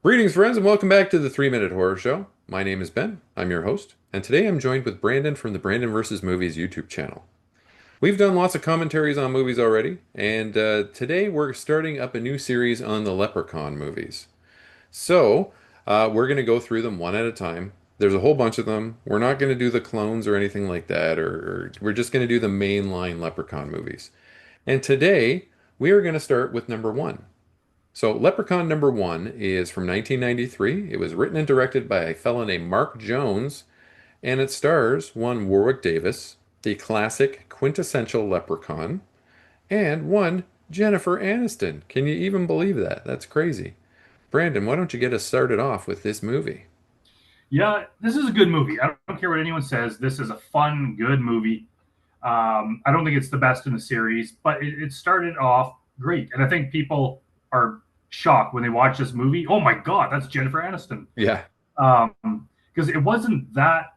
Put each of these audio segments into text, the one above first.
Greetings, friends, and welcome back to the 3 Minute Horror Show. My name is Ben. I'm your host, and today I'm joined with Brandon from the Brandon vs. Movies YouTube channel. We've done lots of commentaries on movies already, and today we're starting up a new series on the Leprechaun movies. We're going to go through them one at a time. There's a whole bunch of them. We're not going to do the clones or anything like that, or we're just going to do the mainline Leprechaun movies. And today we are going to start with number one. So, Leprechaun number one is from 1993. It was written and directed by a fellow named Mark Jones, and it stars one Warwick Davis, the classic quintessential Leprechaun, and one Jennifer Aniston. Can you even believe that? That's crazy. Brandon, why don't you get us started off with this movie? Yeah, this is a good movie. I don't care what anyone says. This is a fun, good movie. I don't think it's the best in the series, but it started off great. And I think people are shocked when they watch this movie. Oh my God, that's Jennifer Aniston. Yeah, Because it wasn't that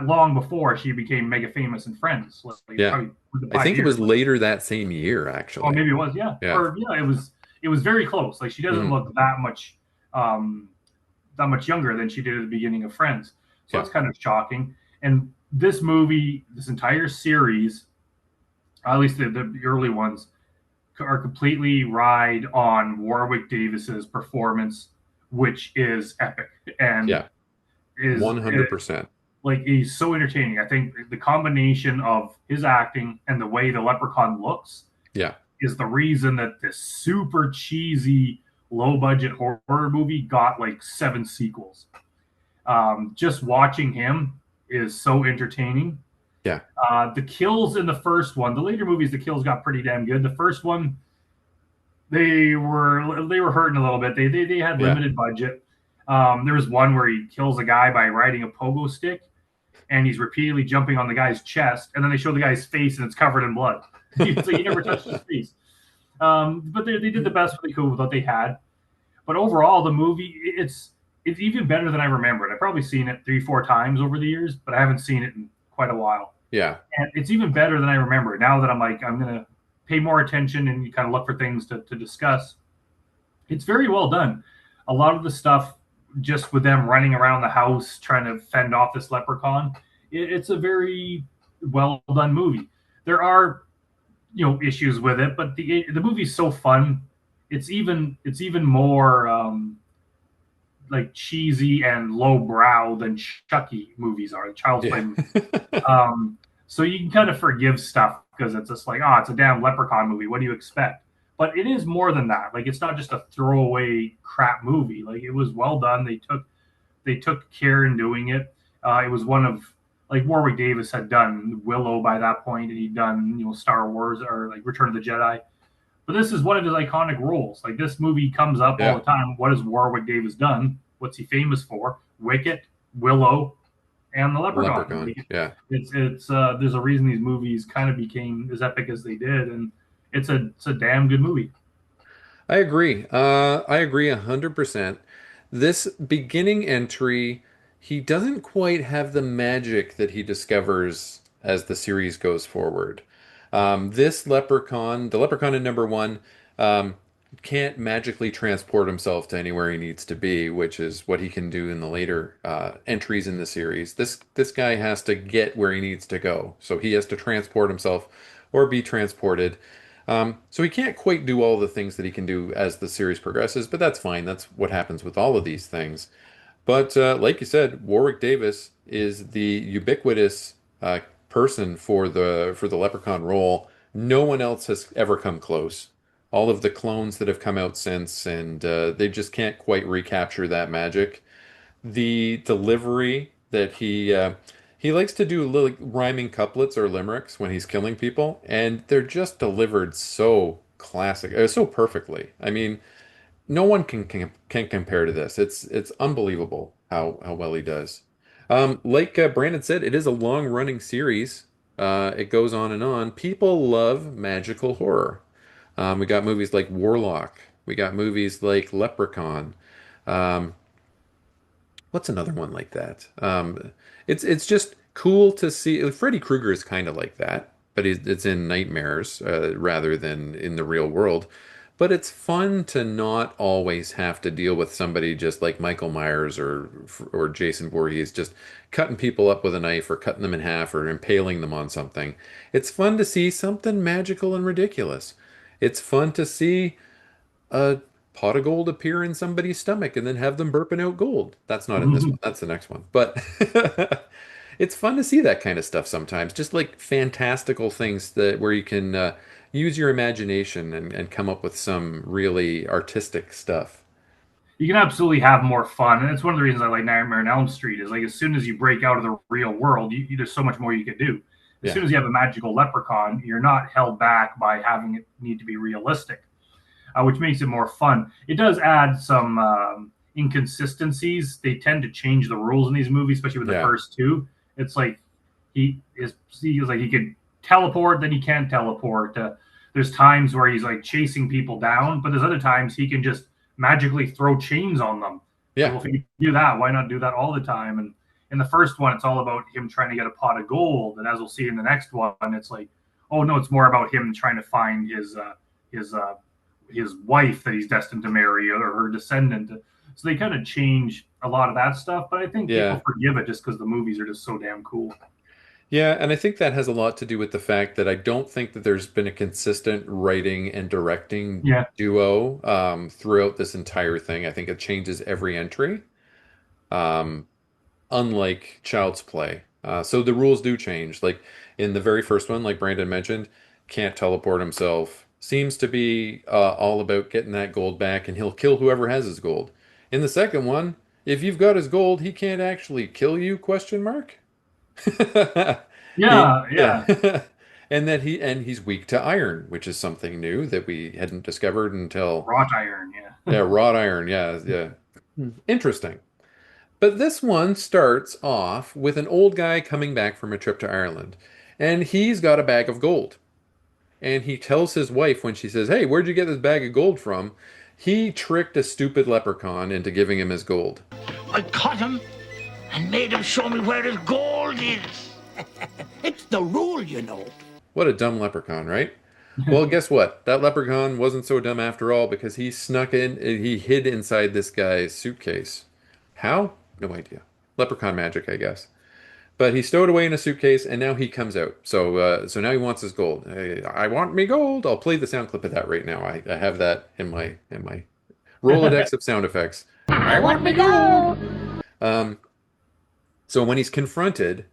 long before she became mega famous in Friends. Like yeah. probably I think it 5 years. was later that same year, Oh, actually. maybe it was. Yeah, Yeah. or yeah, it was very close. Like she doesn't Mhm. look um, that much younger than she did at the beginning of Friends. So Yeah. that's kind of shocking. And this movie, this entire series, at least the early ones, are completely ride on Warwick Davis's performance, which is epic and Yeah. is 100%. like he's so entertaining. I think the combination of his acting and the way the leprechaun looks Yeah. is the reason that this super cheesy, low budget horror movie got like 7 sequels. Just watching him is so entertaining. Yeah. The kills in the first one, the later movies, the kills got pretty damn good. The first one, they were hurting a little bit. They had Yeah. limited budget. There was one where he kills a guy by riding a pogo stick, and he's repeatedly jumping on the guy's chest, and then they show the guy's face, and it's covered in blood. So he never touched his face. But they did the best they could with what they had. But overall, the movie it's even better than I remembered. I've probably seen it 3 4 times over the years, but I haven't seen it in quite a while. Yeah. And it's even better than I remember. Now that I'm gonna pay more attention and kind of look for things to discuss. It's very well done. A lot of the stuff just with them running around the house trying to fend off this leprechaun, it's a very well done movie. There are issues with it, but the movie's so fun. It's even more like cheesy and lowbrow than Chucky movies are, the Child's Play Yeah. movies. So you can kind of forgive stuff because it's just like, oh, it's a damn leprechaun movie. What do you expect? But it is more than that. Like it's not just a throwaway crap movie. Like it was well done. They took care in doing it. It was one of like Warwick Davis had done Willow by that point, and he'd done Star Wars or like Return of the Jedi. But this is one of his iconic roles. Like this movie comes up all Yeah. the time. What has Warwick Davis done? What's he famous for? Wicket, Willow, and the Leprechaun. Leprechaun. Like Yeah. it's there's a reason these movies kind of became as epic as they did, and it's a damn good movie. I agree 100%. This beginning entry, he doesn't quite have the magic that he discovers as the series goes forward. This leprechaun, the leprechaun in number one, um, can't magically transport himself to anywhere he needs to be, which is what he can do in the later entries in the series. This guy has to get where he needs to go, so he has to transport himself or be transported. So he can't quite do all the things that he can do as the series progresses, but that's fine. That's what happens with all of these things. But like you said, Warwick Davis is the ubiquitous person for the Leprechaun role. No one else has ever come close. All of the clones that have come out since, and they just can't quite recapture that magic. The delivery that he likes to do little rhyming couplets or limericks when he's killing people, and they're just delivered so classic, so perfectly. I mean, no one can compare to this. It's unbelievable how well he does. Like Brandon said, it is a long running series. It goes on and on. People love magical horror. We got movies like Warlock. We got movies like Leprechaun. Um, what's another one like that? It's just cool to see. Freddy Krueger is kind of like that, but it's in nightmares rather than in the real world. But it's fun to not always have to deal with somebody just like Michael Myers or Jason Voorhees just cutting people up with a knife or cutting them in half or impaling them on something. It's fun to see something magical and ridiculous. It's fun to see a pot of gold appear in somebody's stomach and then have them burping out gold. That's not in this one. That's the next one. But it's fun to see that kind of stuff sometimes. Just like fantastical things that where you can use your imagination and come up with some really artistic stuff. You can absolutely have more fun, and it's one of the reasons I like Nightmare on Elm Street. Is like as soon as you break out of the real world, there's so much more you can do. As Yeah. soon as you have a magical leprechaun, you're not held back by having it need to be realistic, which makes it more fun. It does add some inconsistencies. They tend to change the rules in these movies, especially with the Yeah. first two. It's like he's like he can teleport, then he can't teleport. There's times where he's like chasing people down, but there's other times he can just magically throw chains on them. So Yeah. well, if you do that, why not do that all the time? And in the first one, it's all about him trying to get a pot of gold, and as we'll see in the next one, it's like, oh no, it's more about him trying to find his his wife that he's destined to marry or her descendant. So they kind of change a lot of that stuff, but I think Yeah. people forgive it just because the movies are just so damn cool. Yeah, and I think that has a lot to do with the fact that I don't think that there's been a consistent writing and directing Yeah, duo throughout this entire thing. I think it changes every entry. Um, Unlike Child's Play. So the rules do change. Like in the very first one, like Brandon mentioned, can't teleport himself. Seems to be all about getting that gold back, and he'll kill whoever has his gold. In the second one, if you've got his gold, he can't actually kill you? Question mark. yeah, yeah. Yeah. And he's weak to iron, which is something new that we hadn't discovered until Wrought iron. Yeah, yeah, wrought iron. Yeah, yeah. Interesting. But this one starts off with an old guy coming back from a trip to Ireland, and he's got a bag of gold. And he tells his wife when she says, "Hey, where'd you get this bag of gold from?" He tricked a stupid leprechaun into giving him his gold. I caught him and made him show me where his gold is. It's the rule, you know. What a dumb leprechaun, right? Well, guess what? That leprechaun wasn't so dumb after all because he snuck in, he hid inside this guy's suitcase. How? No idea. Leprechaun magic, I guess. But he stowed away in a suitcase, and now he comes out. So now he wants his gold. Hey, I want me gold. I'll play the sound clip of that right now. I have that in my Rolodex of sound effects. I want me gold. Um, so when he's confronted,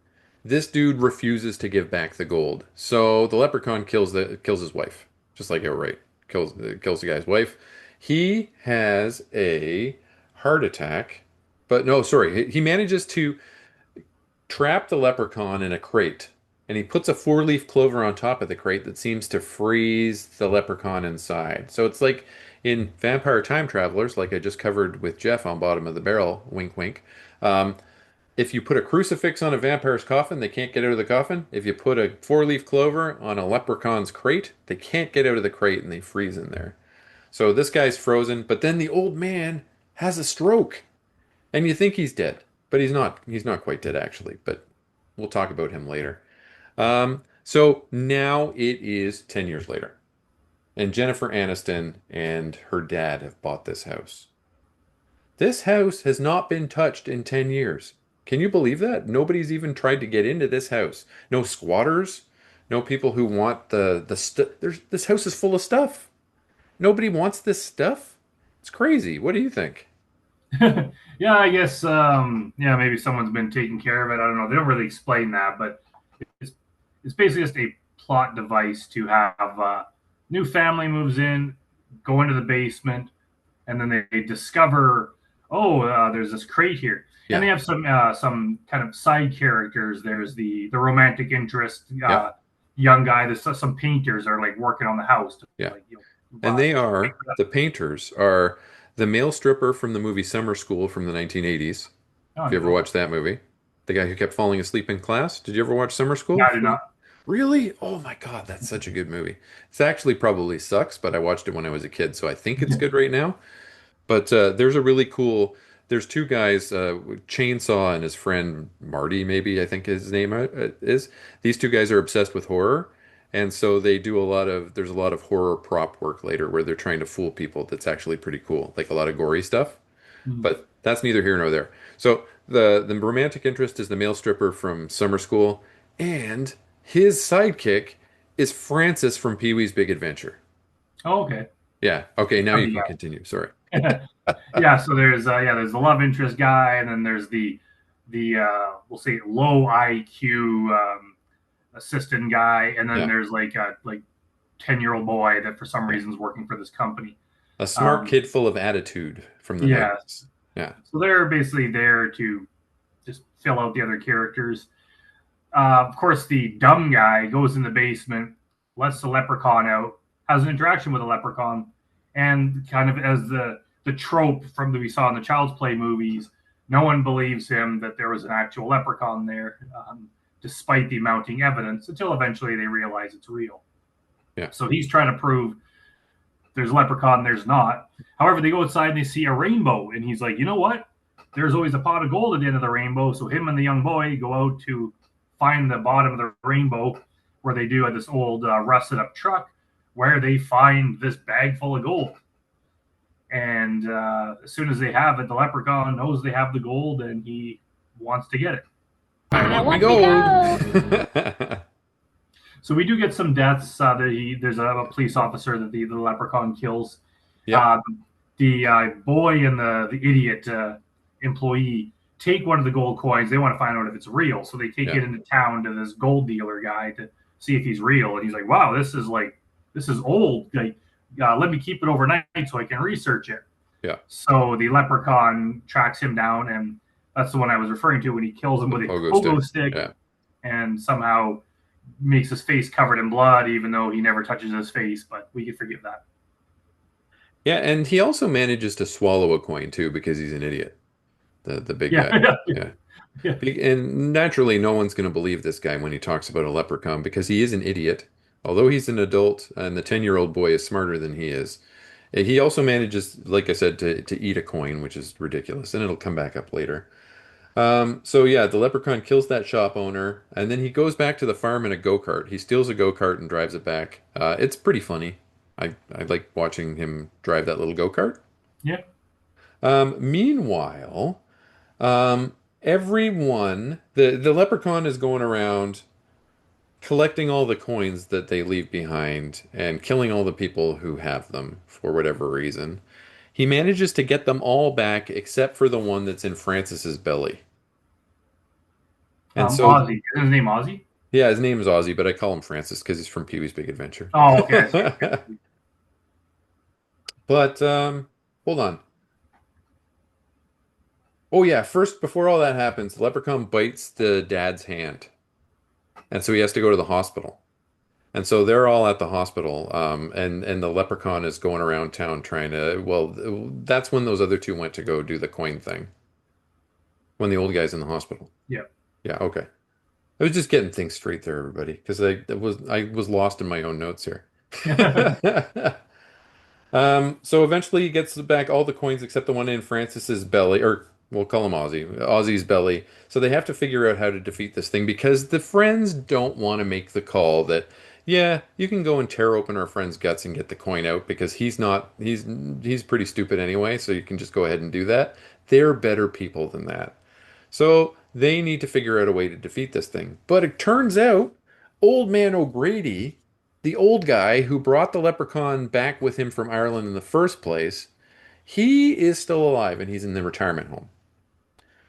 this dude refuses to give back the gold. So the leprechaun kills his wife, just like outright kills the guy's wife. He has a heart attack, but no, sorry, he manages to trap the leprechaun in a crate, and he puts a four-leaf clover on top of the crate that seems to freeze the leprechaun inside. So it's like in Vampire Time Travelers, like I just covered with Jeff on Bottom of the Barrel, wink wink. Um, if you put a crucifix on a vampire's coffin, they can't get out of the coffin. If you put a four-leaf clover on a leprechaun's crate, they can't get out of the crate and they freeze in there. So this guy's frozen, but then the old man has a stroke, and you think he's dead, but he's not. He's not quite dead actually, but we'll talk about him later. So now it is 10 years later, and Jennifer Aniston and her dad have bought this house. This house has not been touched in 10 years. Can you believe that? Nobody's even tried to get into this house. No squatters, no people who want the stuff. This house is full of stuff. Nobody wants this stuff. It's crazy. What do you think? yeah. I guess yeah, maybe someone's been taking care of it. I don't know. They don't really explain that, but it's it's basically just a plot device to have new family moves in, go into the basement, and then they discover, oh, there's this crate here, and they Yeah. have some kind of side characters. There's the romantic interest, Yep. young guy. There's some painters are like working on the house to Yeah. like And buy. the painters are the male stripper from the movie Summer School from the 1980s. Oh, If you ever no, watched that movie, the guy who kept falling asleep in class. Did you ever watch Summer yeah, School? I did not. Really? Oh my God, that's such a good movie. It's actually probably sucks, but I watched it when I was a kid, so I think it's good right now. But there's a really cool. There's two guys, Chainsaw and his friend Marty, maybe I think his name is. These two guys are obsessed with horror, And so there's a lot of horror prop work later where they're trying to fool people that's actually pretty cool, like a lot of gory stuff. Mm. But that's neither here nor there. So the romantic interest is the male stripper from summer school, and his sidekick is Francis from Pee-wee's Big Adventure. Oh, okay. Yeah. Okay, now you Funny can continue. Sorry. Yeah, so there's the love interest guy, and then there's the we'll say low IQ assistant guy, and then Yeah. there's like a 10-year-old boy that for some Yeah. reason is working for this company. A smart Um, kid full of attitude from the yeah, 90s. Yeah. so they're basically there to just fill out the other characters. Of course, the dumb guy goes in the basement, lets the leprechaun out, has an interaction with the leprechaun, and kind of as the trope from that we saw in the Child's Play movies, no one believes him that there was an actual leprechaun there, despite the mounting evidence, until eventually they realize it's real. Yeah. So he's trying to prove there's a leprechaun, there's not. However, they go outside and they see a rainbow, and he's like, you know what? There's always a pot of gold at the end of the rainbow. So him and the young boy go out to find the bottom of the rainbow where they do at this old rusted up truck where they find this bag full of gold. And as soon as they have it, the leprechaun knows they have the gold and he wants to get it. I want my gold. So we do get some deaths. There's a police officer that the leprechaun kills. Yeah. The boy and the idiot employee take one of the gold coins. They want to find out if it's real, so they take Yeah. it into town to this gold dealer guy to see if he's real. And he's like, "Wow, this is old. Like, let me keep it overnight so I can research it." Yeah. So the leprechaun tracks him down, and that's the one I was referring to when he kills him with a pogo stick, Yeah. and somehow makes his face covered in blood, even though he never touches his face. But we can forgive that. Yeah, and he also manages to swallow a coin too because he's an idiot. The big Yeah, guy. yeah, Yeah. yeah. And naturally, no one's going to believe this guy when he talks about a leprechaun because he is an idiot. Although he's an adult and the 10-year-old boy is smarter than he is. He also manages, like I said, to eat a coin, which is ridiculous, and it'll come back up later. So yeah, the leprechaun kills that shop owner, and then he goes back to the farm in a go-kart. He steals a go-kart and drives it back. It's pretty funny. I like watching him drive that little go-kart. Yeah. Meanwhile, everyone, the leprechaun is going around collecting all the coins that they leave behind and killing all the people who have them for whatever reason. He manages to get them all back except for the one that's in Francis's belly. And so, Ozzy. Is his name Ozzy? yeah, his name is Ozzy, but I call him Francis because he's from Pee-wee's Big Adventure. Oh, okay. But hold on. Oh yeah, first before all that happens, the leprechaun bites the dad's hand. And so he has to go to the hospital. And so they're all at the hospital, and the leprechaun is going around town trying to. Well, that's when those other two went to go do the coin thing. When the old guy's in the hospital. Yeah. Yeah. Okay. I was just getting things straight there, everybody, because I was lost in my own notes here. So eventually he gets back all the coins except the one in Francis's belly, or we'll call him Ozzy's belly. So they have to figure out how to defeat this thing because the friends don't want to make the call that, yeah, you can go and tear open our friend's guts and get the coin out because he's pretty stupid anyway, so you can just go ahead and do that. They're better people than that. So they need to figure out a way to defeat this thing. But it turns out Old Man O'Grady, the old guy who brought the leprechaun back with him from Ireland in the first place, he is still alive and he's in the retirement home.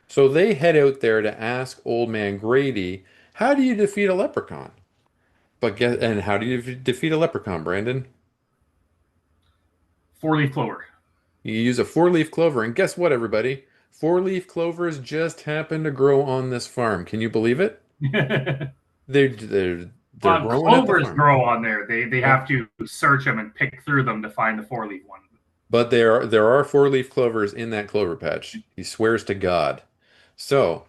So they head out there to ask Old Man Grady, how do you defeat a leprechaun? And how do you defeat a leprechaun, Brandon? 4-leaf clover. You use a four-leaf clover, and guess what, everybody? Four-leaf clovers just happen to grow on this farm. Can you believe it? They're growing at the Clovers farm. grow on there. They have to search them and pick through them to find the 4-leaf one. But there are four-leaf clovers in that clover patch. He swears to God. So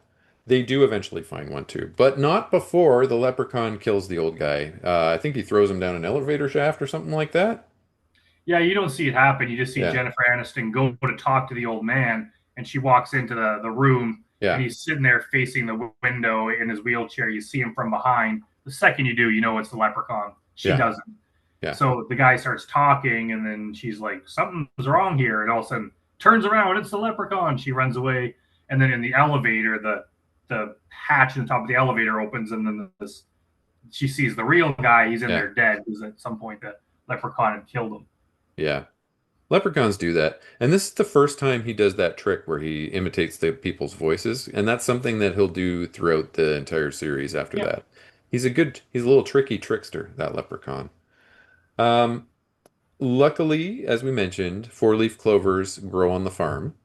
they do eventually find one too, but not before the leprechaun kills the old guy. I think he throws him down an elevator shaft or something like that. Yeah, you don't see it happen. You just see Yeah. Jennifer Aniston go to talk to the old man, and she walks into the room, Yeah. and he's sitting there facing the window in his wheelchair. You see him from behind. The second you do, you know it's the leprechaun. She Yeah. doesn't. Yeah. So the guy starts talking, and then she's like, "Something's wrong here," and all of a sudden turns around, it's the leprechaun. She runs away, and then in the elevator, the hatch in the top of the elevator opens, and then this she sees the real guy. He's in Yeah. there dead because at some point the leprechaun had killed him. Yeah. Leprechauns do that. And this is the first time he does that trick where he imitates the people's voices. And that's something that he'll do throughout the entire series after Yeah, that. He's a little tricky trickster, that leprechaun. Um, Luckily, as we mentioned, four-leaf clovers grow on the farm,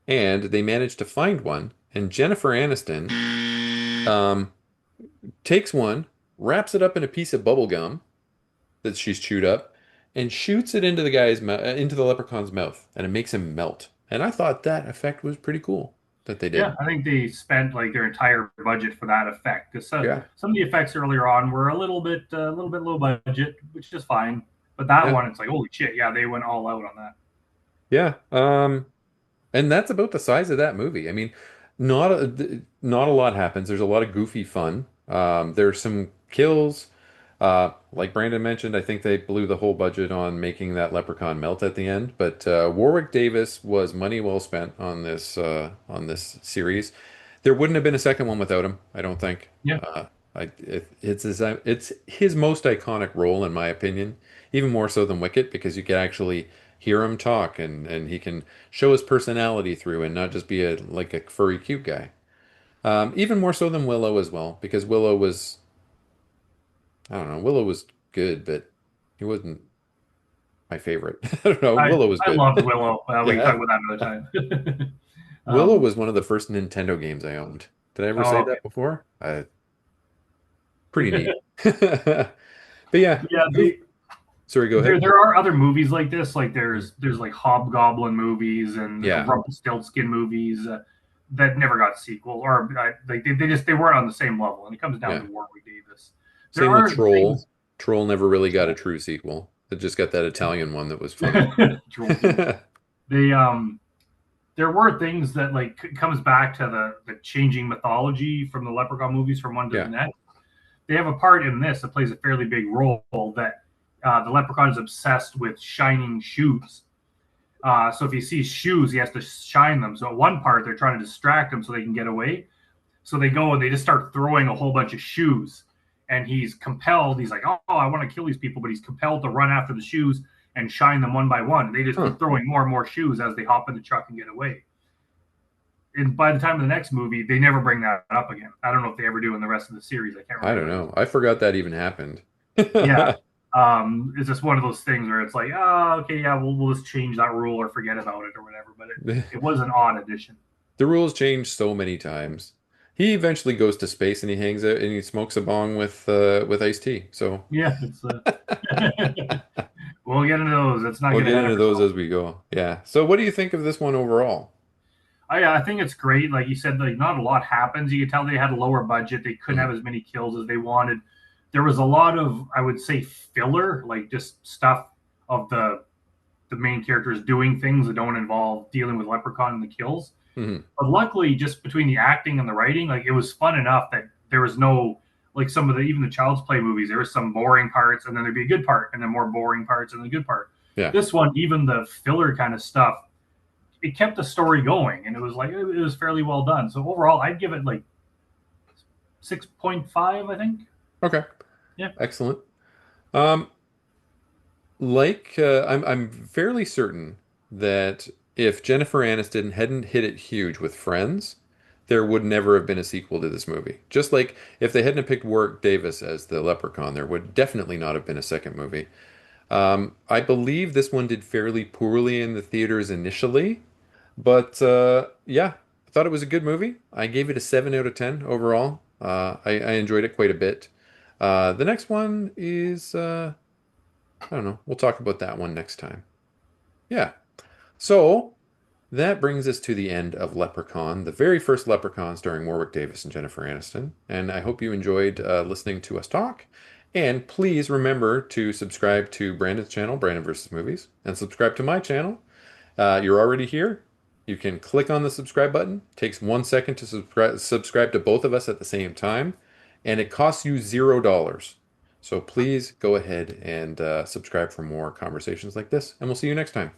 and they manage to find one. And Jennifer Aniston um, takes one, wraps it up in a piece of bubble gum that she's chewed up, and shoots it into into the leprechaun's mouth, and it makes him melt. And I thought that effect was pretty cool that they yeah. did. I think they spent like their entire budget for that effect. Because Yeah, some of the effects earlier on were a little bit low budget, which is fine. But that yeah, one, it's like holy shit, yeah, they went all out on that. yeah. And that's about the size of that movie. I mean, not a lot happens. There's a lot of goofy fun. There's some kills. Like Brandon mentioned, I think they blew the whole budget on making that leprechaun melt at the end. But Warwick Davis was money well spent on this series. There wouldn't have been a second one without him, I don't think. Yeah, It's his most iconic role, in my opinion, even more so than Wicket, because you can actually hear him talk and he can show his personality through and not just be like a furry cute guy. Even more so than Willow as well, because I don't know, Willow was good, but he wasn't my favorite. I don't know, I Willow was I good. loved Willow. We can Yeah, talk about that another time. Willow um, was one of the first Nintendo games I owned. Did I ever say oh, that before? Pretty neat. But yeah, yeah, sorry, go ahead. there are other movies like this. Like there's like Hobgoblin movies and Yeah, Rumpelstiltskin movies that never got sequel, or like they weren't on the same level. And it comes down yeah. to Warwick Davis. There Same with are Troll. things. Troll never really got a true sequel. It just got that Italian one that was funny. Troll 2. They there were things that like comes back to the changing mythology from the Leprechaun movies from one to the Yeah. next. They have a part in this that plays a fairly big role that the Leprechaun is obsessed with shining shoes. So if he sees shoes, he has to shine them. So at one part, they're trying to distract him so they can get away. So they go and they just start throwing a whole bunch of shoes. And he's compelled. He's like, oh, I want to kill these people, but he's compelled to run after the shoes and shine them one by one. And they just Huh. keep throwing more and more shoes as they hop in the truck and get away. And by the time of the next movie, they never bring that up again. I don't know if they ever do in the rest of the series. I can't I don't remember. know. I forgot that even happened. Yeah. It's just one of those things where it's like, oh, okay, yeah, we'll just change that rule or forget about it or whatever. But it was an odd addition. The rules change so many times. He eventually goes to space and he hangs out and he smokes a bong with iced tea. So Yeah, it's we'll get into those. Let's not we'll get get ahead of into those ourselves. as we go. Yeah. So what do you think of this one overall? I think it's great. Like you said, like not a lot happens. You can tell they had a lower budget. They couldn't have Mhm. as many kills as they wanted. There was a lot of, I would say, filler, like just stuff of the main characters doing things that don't involve dealing with Leprechaun and the kills. Mhm. But luckily, just between the acting and the writing, like it was fun enough that there was no like some of the even the Child's Play movies. There was some boring parts, and then there'd be a good part, and then more boring parts, and then a good part. Yeah. This one, even the filler kind of stuff, it kept the story going, and it was like it was fairly well done. So overall, I'd give it like 6.5, I think. Okay. Yeah. Excellent. Um, I'm fairly certain that if Jennifer Aniston hadn't hit it huge with Friends, there would never have been a sequel to this movie. Just like if they hadn't picked Warwick Davis as the Leprechaun, there would definitely not have been a second movie. I believe this one did fairly poorly in the theaters initially, but yeah, I thought it was a good movie. I gave it a 7 out of 10 overall. I enjoyed it quite a bit. The next one is I don't know. We'll talk about that one next time. Yeah. So that brings us to the end of Leprechaun, the very first Leprechaun starring Warwick Davis and Jennifer Aniston. And I hope you enjoyed listening to us talk. And please remember to subscribe to Brandon's channel, Brandon versus Movies, and subscribe to my channel. You're already here. You can click on the subscribe button. It takes 1 second to subscribe to both of us at the same time, and it costs you $0. So please go ahead and subscribe for more conversations like this, and we'll see you next time.